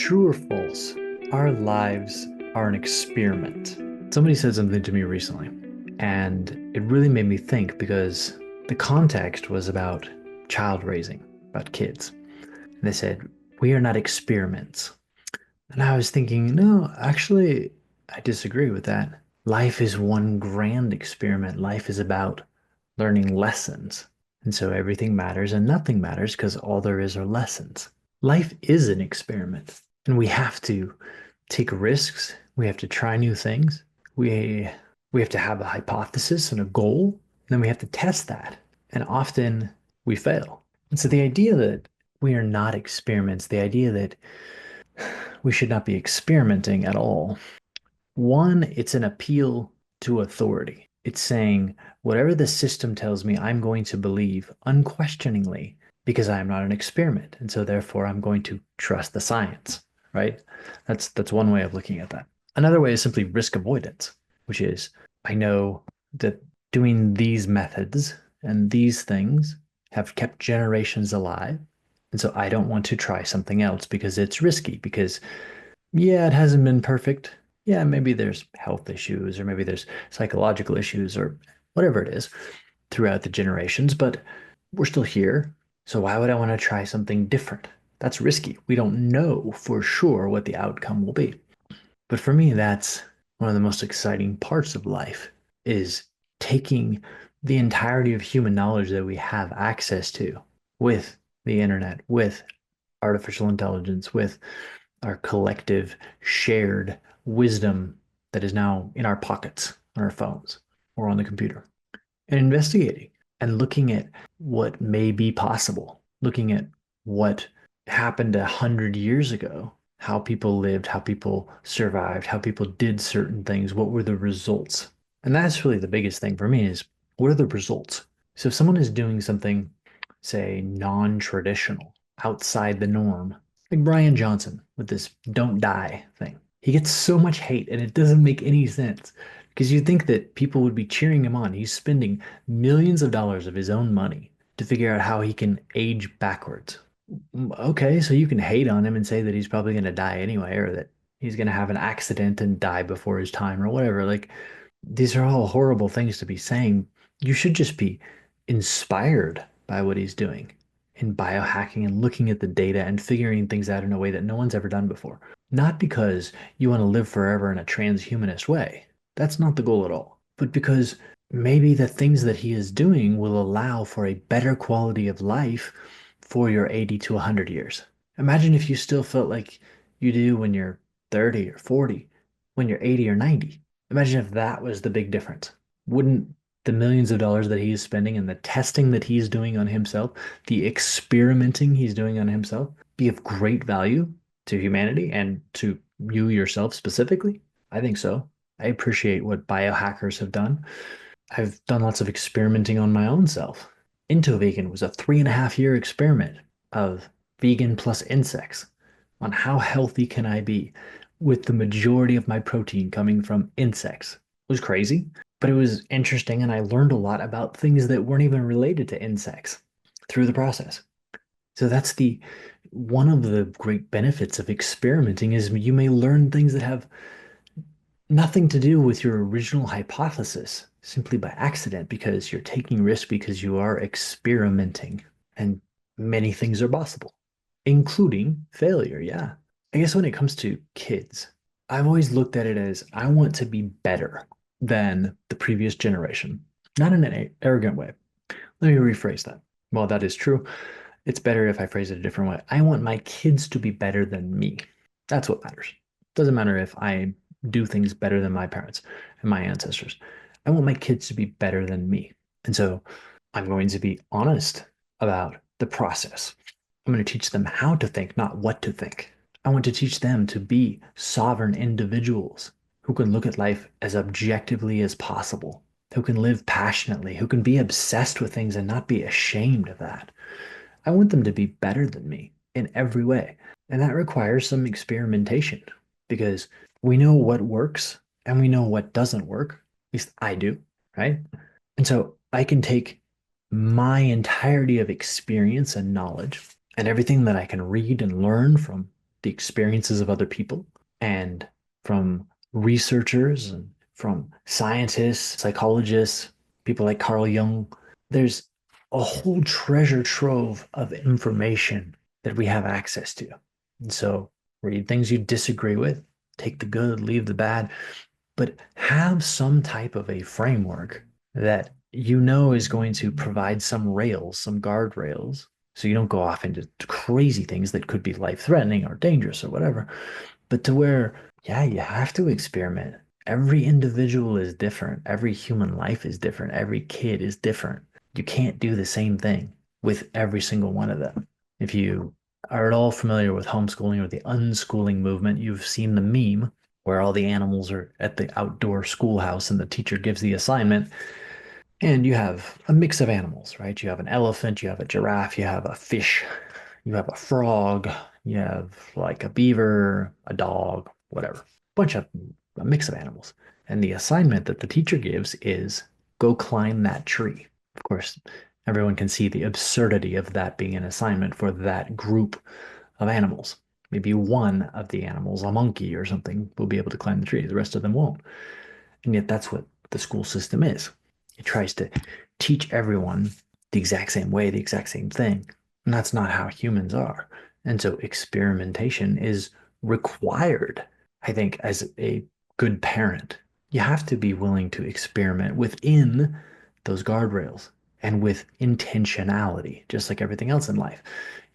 True or false? Our lives are an experiment. Somebody said something to me recently, and it really made me think because the context was about child raising, about kids. And they said, we are not experiments. And I was thinking, no, actually, I disagree with that. Life is one grand experiment. Life is about learning lessons. And so everything matters and nothing matters because all there is are lessons. Life is an experiment, and we have to take risks. We have to try new things. We we have to have a hypothesis and a goal, and then we have to test that. And often we fail. And so the idea that we are not experiments, the idea that we should not be experimenting at all. One, it's an appeal to authority. It's saying, whatever the system tells me, I'm going to believe unquestioningly because I am not an experiment. And so therefore I'm going to trust the science, right? That's one way of looking at that. Another way is simply risk avoidance, which is I know that doing these methods and these things have kept generations alive. And so I don't want to try something else because it's risky, because yeah, it hasn't been perfect. Yeah, maybe there's health issues or maybe there's psychological issues or whatever it is throughout the generations, but we're still here. So why would I want to try something different? That's risky. We don't know for sure what the outcome will be. But for me, that's one of the most exciting parts of life is taking the entirety of human knowledge that we have access to with the internet, with artificial intelligence, with our collective shared wisdom that is now in our pockets, on our phones, or on the computer, and investigating and looking at what may be possible, looking at what happened 100 years ago, how people lived, how people survived, how people did certain things, what were the results. And that's really the biggest thing for me is what are the results? So if someone is doing something, say, non-traditional, outside the norm, like Brian Johnson with this don't die thing. He gets so much hate and it doesn't make any sense because you think that people would be cheering him on. He's spending millions of dollars of his own money to figure out how he can age backwards. Okay, so you can hate on him and say that he's probably going to die anyway, or that he's going to have an accident and die before his time, or whatever. Like, these are all horrible things to be saying. You should just be inspired by what he's doing in biohacking and looking at the data and figuring things out in a way that no one's ever done before. Not because you want to live forever in a transhumanist way. That's not the goal at all. But because maybe the things that he is doing will allow for a better quality of life for your 80 to 100 years. Imagine if you still felt like you do when you're 30 or 40, when you're 80 or 90. Imagine if that was the big difference. Wouldn't the millions of dollars that he's spending and the testing that he's doing on himself, the experimenting he's doing on himself, be of great value to humanity and to you yourself specifically? I think so. I appreciate what biohackers have done. I've done lots of experimenting on my own self. Into Vegan was a 3.5 year experiment of vegan plus insects on how healthy can I be with the majority of my protein coming from insects. It was crazy, but it was interesting, and I learned a lot about things that weren't even related to insects through the process. So that's the one of the great benefits of experimenting is you may learn things that have nothing to do with your original hypothesis simply by accident because you're taking risks because you are experimenting and many things are possible, including failure. Yeah. I guess when it comes to kids, I've always looked at it as I want to be better than the previous generation, not in an arrogant way. Let me rephrase that. Well, that is true. It's better if I phrase it a different way. I want my kids to be better than me. That's what matters. Doesn't matter if I do things better than my parents and my ancestors. I want my kids to be better than me. And so I'm going to be honest about the process. I'm going to teach them how to think, not what to think. I want to teach them to be sovereign individuals who can look at life as objectively as possible, who can live passionately, who can be obsessed with things and not be ashamed of that. I want them to be better than me in every way. And that requires some experimentation because we know what works and we know what doesn't work. At least I do, right? And so I can take my entirety of experience and knowledge and everything that I can read and learn from the experiences of other people and from researchers and from scientists, psychologists, people like Carl Jung. There's a whole treasure trove of information that we have access to. And so read things you disagree with, take the good, leave the bad, but have some type of a framework that you know is going to provide some rails, some guardrails, so you don't go off into crazy things that could be life threatening or dangerous or whatever, but to where, yeah, you have to experiment. Every individual is different. Every human life is different. Every kid is different. You can't do the same thing with every single one of them. If you are at all familiar with homeschooling or the unschooling movement, you've seen the meme where all the animals are at the outdoor schoolhouse and the teacher gives the assignment and you have a mix of animals, right? You have an elephant, you have a giraffe, you have a fish, you have a frog, you have like a beaver, a dog, whatever. Bunch of a mix of animals. And the assignment that the teacher gives is go climb that tree. Of course, everyone can see the absurdity of that being an assignment for that group of animals. Maybe one of the animals, a monkey or something, will be able to climb the tree. The rest of them won't. And yet that's what the school system is. It tries to teach everyone the exact same way, the exact same thing. And that's not how humans are. And so experimentation is required, I think, as a good parent. You have to be willing to experiment within those guardrails and with intentionality, just like everything else in life.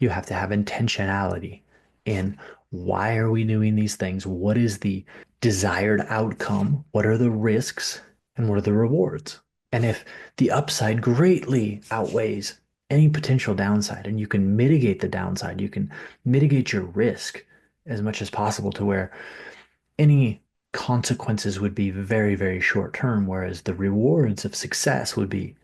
You have to have intentionality in why are we doing these things? What is the desired outcome? What are the risks? And what are the rewards? And if the upside greatly outweighs any potential downside, and you can mitigate the downside, you can mitigate your risk as much as possible to where any consequences would be very, very short term, whereas the rewards of success would be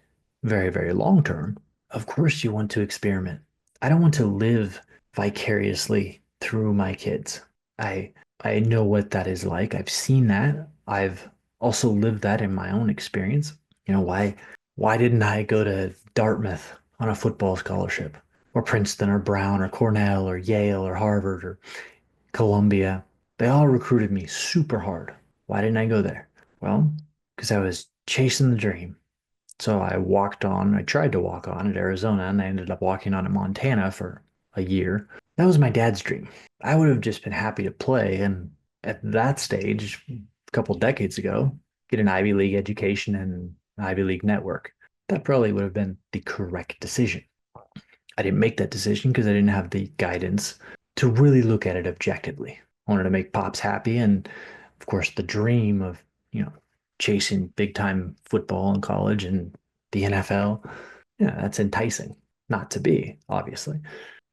very, very long term. Of course, you want to experiment. I don't want to live vicariously through my kids. I I know what that is like. I've seen that. I've also lived that in my own experience. You know, why didn't I go to Dartmouth on a football scholarship or Princeton or Brown or Cornell or Yale or Harvard or Columbia? They all recruited me super hard. Why didn't I go there? Well, because I was chasing the dream. So I tried to walk on at Arizona, and I ended up walking on at Montana for a year. That was my dad's dream. I would have just been happy to play, and at that stage, a couple decades ago, get an Ivy League education and an Ivy League network. That probably would have been the correct decision. I didn't make that decision because I didn't have the guidance to really look at it objectively. I wanted to make Pops happy, and of course, the dream of, you know, chasing big time football in college and the NFL. Yeah, that's enticing. Not to be, obviously.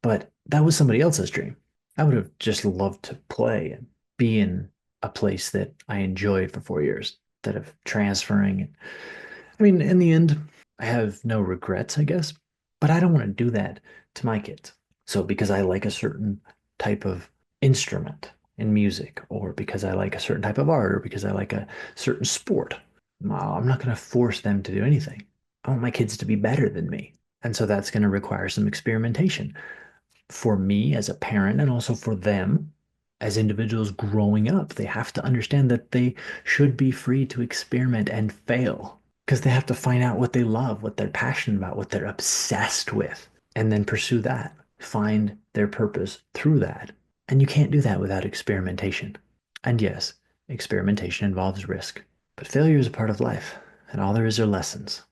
But that was somebody else's dream. I would have just loved to play and be in a place that I enjoyed for 4 years instead of transferring. I mean, in the end, I have no regrets, I guess, but I don't want to do that to my kids. So because I like a certain type of instrument in music, or because I like a certain type of art, or because I like a certain sport, well, I'm not going to force them to do anything. I want my kids to be better than me. And so that's going to require some experimentation for me as a parent and also for them as individuals growing up. They have to understand that they should be free to experiment and fail because they have to find out what they love, what they're passionate about, what they're obsessed with, and then pursue that, find their purpose through that. And you can't do that without experimentation. And yes, experimentation involves risk, but failure is a part of life, and all there is are lessons,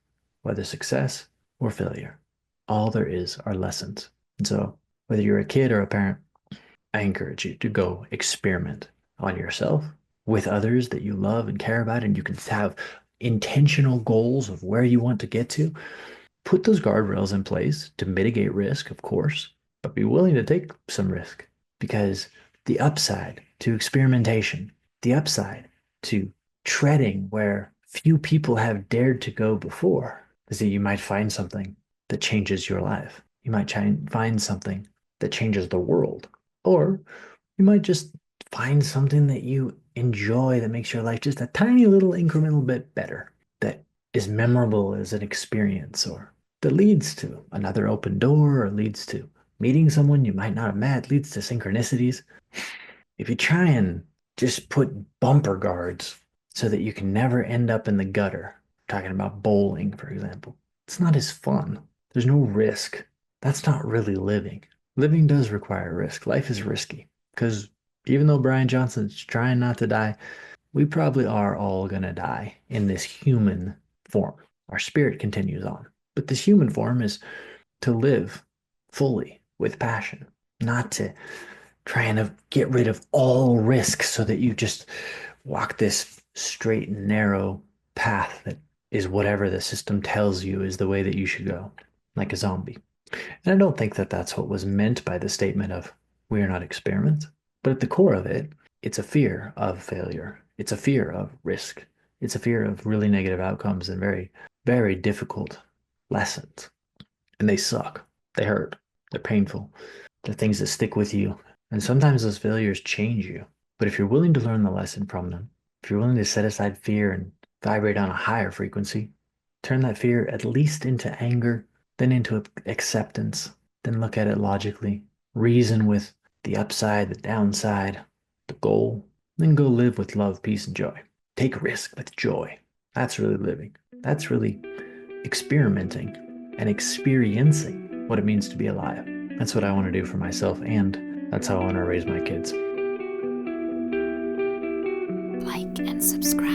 whether success or failure. All there is are lessons. And so, whether you're a kid or a parent, I encourage you to go experiment on yourself with others that you love and care about, and you can have intentional goals of where you want to get to. Put those guardrails in place to mitigate risk, of course, but be willing to take some risk because the upside to experimentation, the upside to treading where few people have dared to go before is that you might find something that changes your life. You might find something that changes the world. Or you might just find something that you enjoy that makes your life just a tiny little incremental bit better, that is memorable as an experience, or that leads to another open door, or leads to meeting someone you might not have met, leads to synchronicities. If you try and just put bumper guards so that you can never end up in the gutter, talking about bowling, for example, it's not as fun. There's no risk. That's not really living. Living does require risk. Life is risky because even though Brian Johnson's trying not to die, we probably are all going to die in this human form. Our spirit continues on. But this human form is to live fully with passion, not to trying to get rid of all risk so that you just walk this straight and narrow path that is whatever the system tells you is the way that you should go, like a zombie. And I don't think that that's what was meant by the statement of we are not experiments. But at the core of it, it's a fear of failure. It's a fear of risk. It's a fear of really negative outcomes and very, very difficult lessons. And they suck. They hurt. They're painful. They're things that stick with you. And sometimes those failures change you. But if you're willing to learn the lesson from them, if you're willing to set aside fear and vibrate on a higher frequency, turn that fear at least into anger, then into acceptance, then look at it logically, reason with the upside, the downside, the goal, then go live with love, peace, and joy. Take risk with joy. That's really living. That's really experimenting and experiencing what it means to be alive. That's what I want to do for myself, and that's how I want to raise my kids. Like and subscribe.